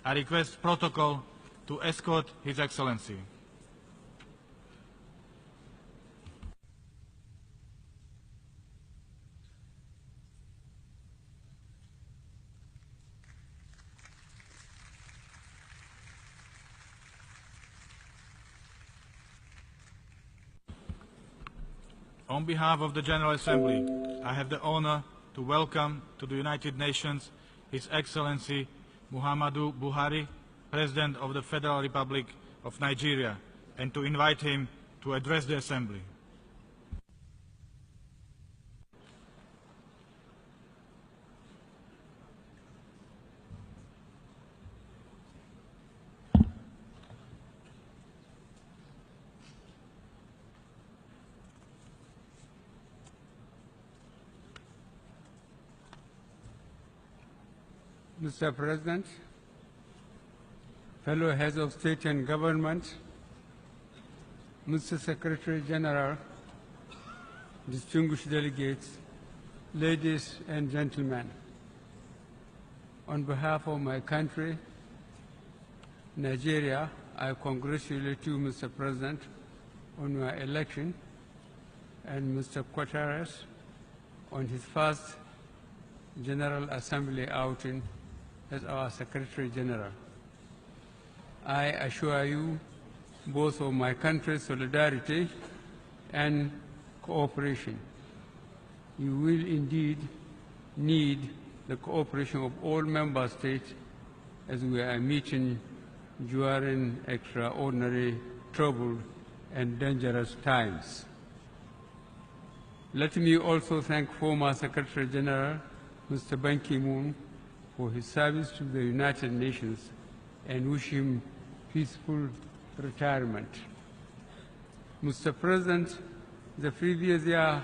I request protocol to escort His Excellency. On behalf of the General Assembly, I have the honor to welcome to the United Nations His Excellency Muhammadu Buhari, President of the Federal Republic of Nigeria, and to invite him to address the Assembly. Mr. President, fellow heads of state and government, Mr. Secretary General, distinguished delegates, ladies and gentlemen, on behalf of my country, Nigeria, I congratulate you, Mr. President, on your election, and Mr. Guterres on his first General Assembly outing as our Secretary General. I assure you both of my country's solidarity and cooperation. You will indeed need the cooperation of all member states as we are meeting during extraordinary, troubled, and dangerous times. Let me also thank former Secretary General Mr. Ban Ki-moon for his service to the United Nations and wish him peaceful retirement. Mr. President, the previous year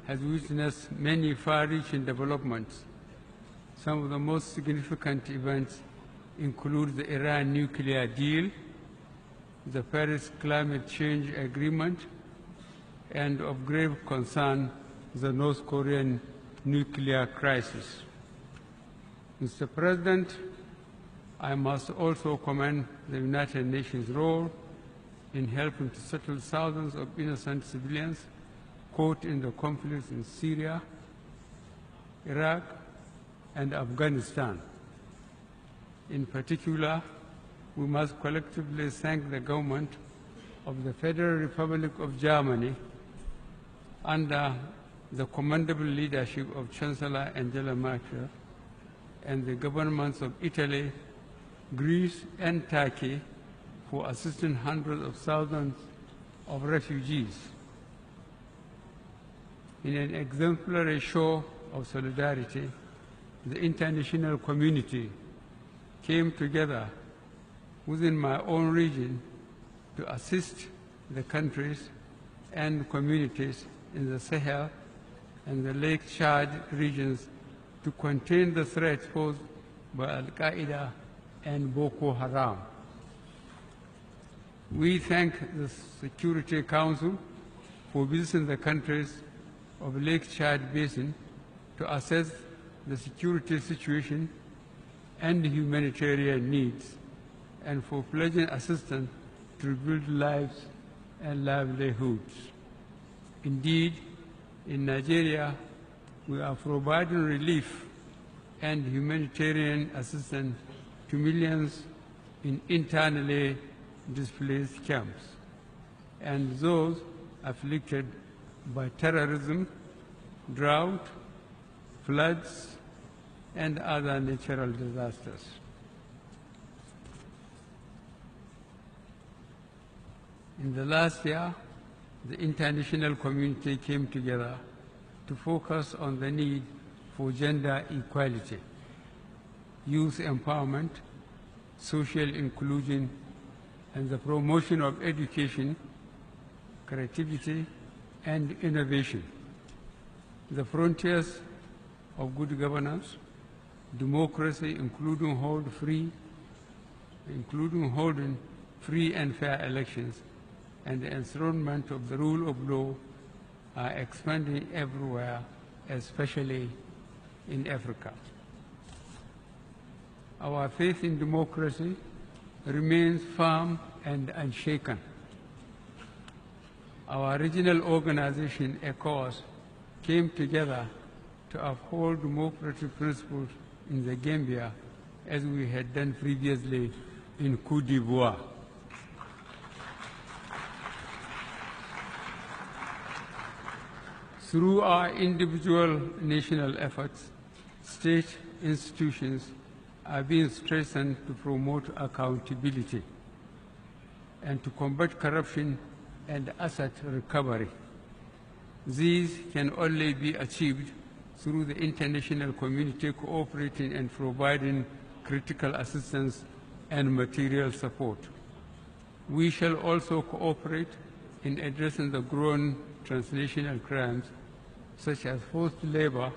has witnessed many far-reaching developments. Some of the most significant events include the Iran nuclear deal, the Paris Climate Change Agreement, and of grave concern, the North Korean nuclear crisis. Mr. President, I must also commend the United Nations' role in helping to settle thousands of innocent civilians caught in the conflicts in Syria, Iraq, and Afghanistan. In particular, we must collectively thank the government of the Federal Republic of Germany under the commendable leadership of Chancellor Angela Merkel and the governments of Italy, Greece, and Turkey for assisting hundreds of thousands of refugees. In an exemplary show of solidarity, the international community came together within my own region to assist the countries and communities in the Sahel and the Lake Chad regions to contain the threats posed by Al-Qaeda and Boko Haram. We thank the Security Council for visiting the countries of Lake Chad Basin to assess the security situation and humanitarian needs, and for pledging assistance to rebuild lives and livelihoods. Indeed, in Nigeria, we are providing relief and humanitarian assistance to millions in internally displaced camps and those afflicted by terrorism, drought, floods, and other natural disasters. In the last year, the international community came together to focus on the need for gender equality, youth empowerment, social inclusion, and the promotion of education, creativity, and innovation. The frontiers of good governance, democracy, including holding free and fair elections, and the enthronement of the rule of law are expanding everywhere, especially in Africa. our faith in democracy remains firm and unshaken. Our regional organization, ECOWAS, came together to uphold democratic principles in the Gambia as we had done previously in Côte d'Ivoire. Through our individual national efforts, state institutions are being strengthened to promote accountability and to combat corruption and asset recovery. These can only be achieved through the international community cooperating and providing critical assistance and material support. We shall also cooperate in addressing the growing transnational crimes such as forced labor,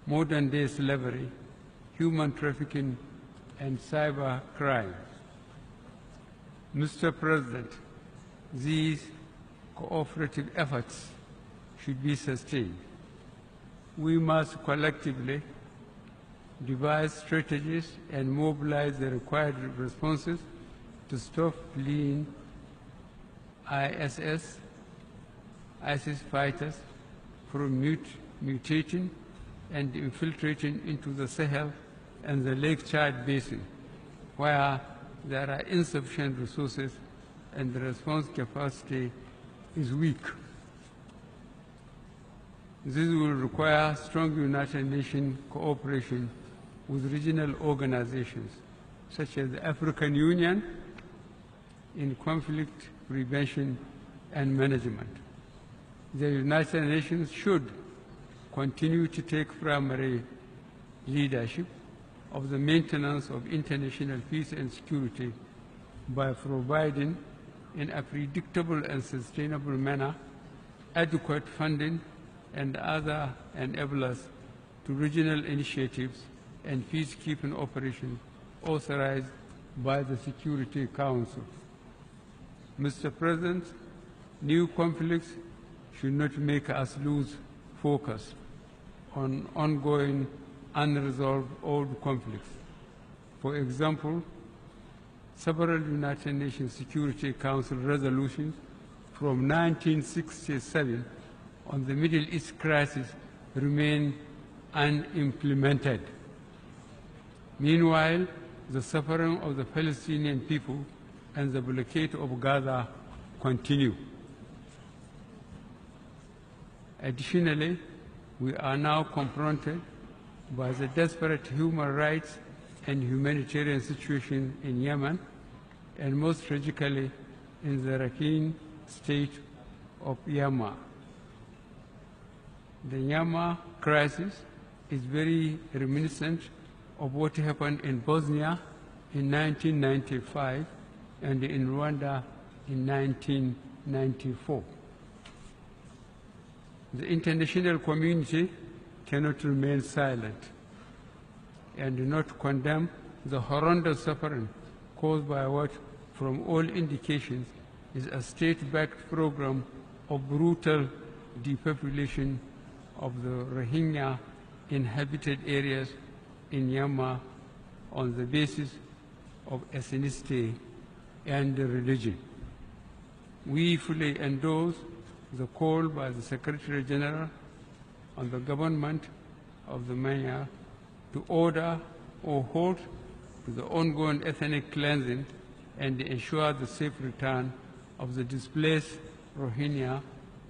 modern-day slavery, human trafficking, and cyber crime. Mr. President, these cooperative efforts should be sustained. We must collectively devise strategies and mobilize the required responses to stop fleeing ISIS fighters from mutating and infiltrating into the Sahel and the Lake Chad Basin, where there are insufficient resources and the response capacity is weak. This will require strong United Nations cooperation with regional organizations such as the African Union in conflict prevention and management. The United Nations should continue to take primary leadership of the maintenance of international peace and security by providing in a predictable and sustainable manner adequate funding and other enablers to regional initiatives and peacekeeping operations authorized by the Security Council. Mr. President, new conflicts should not make us lose focus on ongoing unresolved old conflicts. For example, several United Nations Security Council resolutions from 1967 on the Middle East crisis remain unimplemented. Meanwhile, the suffering of the Palestinian people and the blockade of Gaza continue. Additionally, we are now confronted by the desperate human rights and humanitarian situation in Yemen, and most tragically in the Rakhine state of Yemen. The Yemen crisis is very reminiscent of what happened in Bosnia in 1995 and in Rwanda in 1994. The international community cannot remain silent and do not condemn the horrendous suffering caused by what, from all indications, is a state-backed program of brutal depopulation of the Rohingya inhabited areas in Myanmar on the basis of ethnicity and religion. We fully endorse the call by the Secretary General on the government of the Myanmar to order or halt to the ongoing ethnic cleansing and ensure the safe return of the displaced Rohingya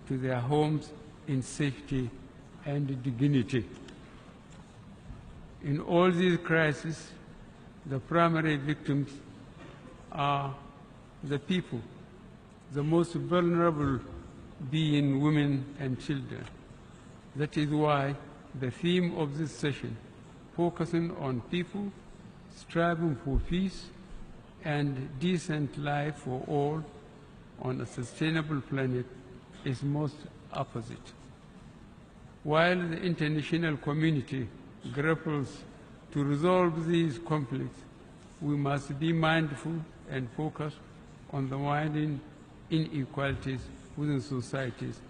to their homes in safety and dignity. In all these crises, the primary victims are the people, the most vulnerable being women and children. That is why the theme of this session, focusing on people striving for peace and decent life for all on a sustainable planet, is most opposite. While the international community grapples to resolve these conflicts, we must be mindful and focused on the widening inequalities within societies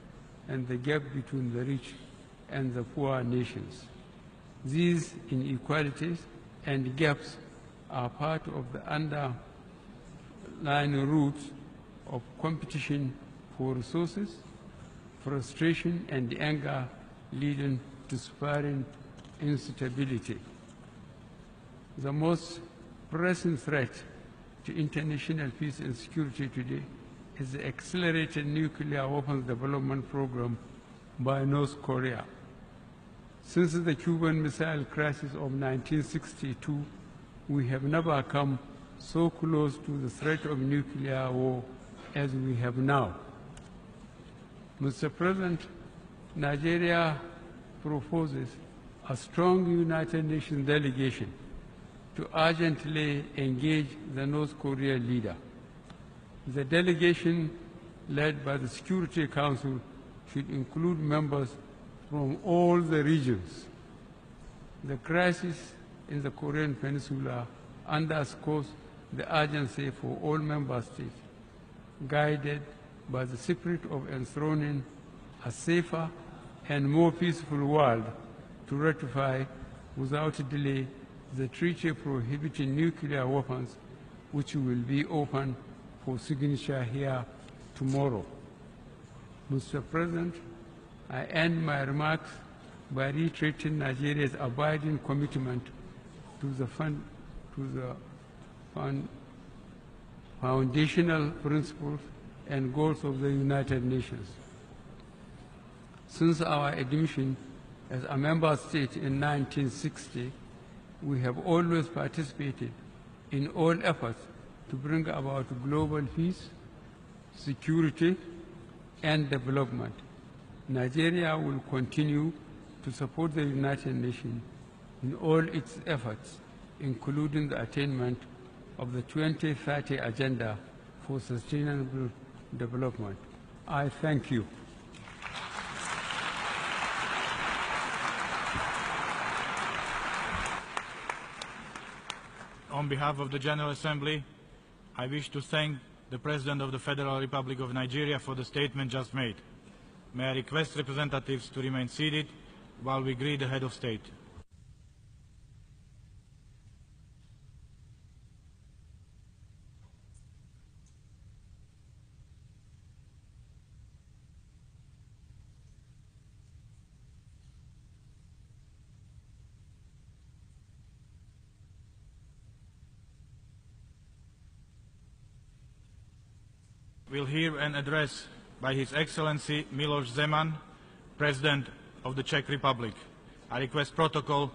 and the gap between the rich and the poor nations. These inequalities and gaps are part of the underlying roots of competition for resources, frustration, and anger leading to spiraling instability. The most pressing threat to international peace and security today is the accelerated nuclear weapons development program by North Korea. Since the Cuban Missile Crisis of 1962, we have never come so close to the threat of nuclear war as we have now. Mr. President, Nigeria proposes a strong United Nations delegation to urgently engage the North Korean leader. The delegation, led by the Security Council, should include members from all the regions. The crisis in the Korean Peninsula underscores the urgency for all member states, guided by the spirit of enthroning a safer and more peaceful world, to ratify without delay the treaty prohibiting nuclear weapons, which will be open for signature here tomorrow. Mr. President, I end my remarks by reiterating Nigeria's abiding commitment to the foundational principles and goals of the United Nations. Since our admission as a member state in 1960, we have always participated in all efforts to bring about global peace, security, and development. Nigeria will continue to support the United Nations in all its efforts, including the attainment of the 2030 Agenda for Sustainable Development. I thank you. On behalf of the General Assembly, I wish to thank the President of the Federal Republic of Nigeria for the statement just made. May I request representatives to remain seated while we greet the Head of State. We'll hear an address by His Excellency Miloš Zeman, President of the Czech Republic. I request protocol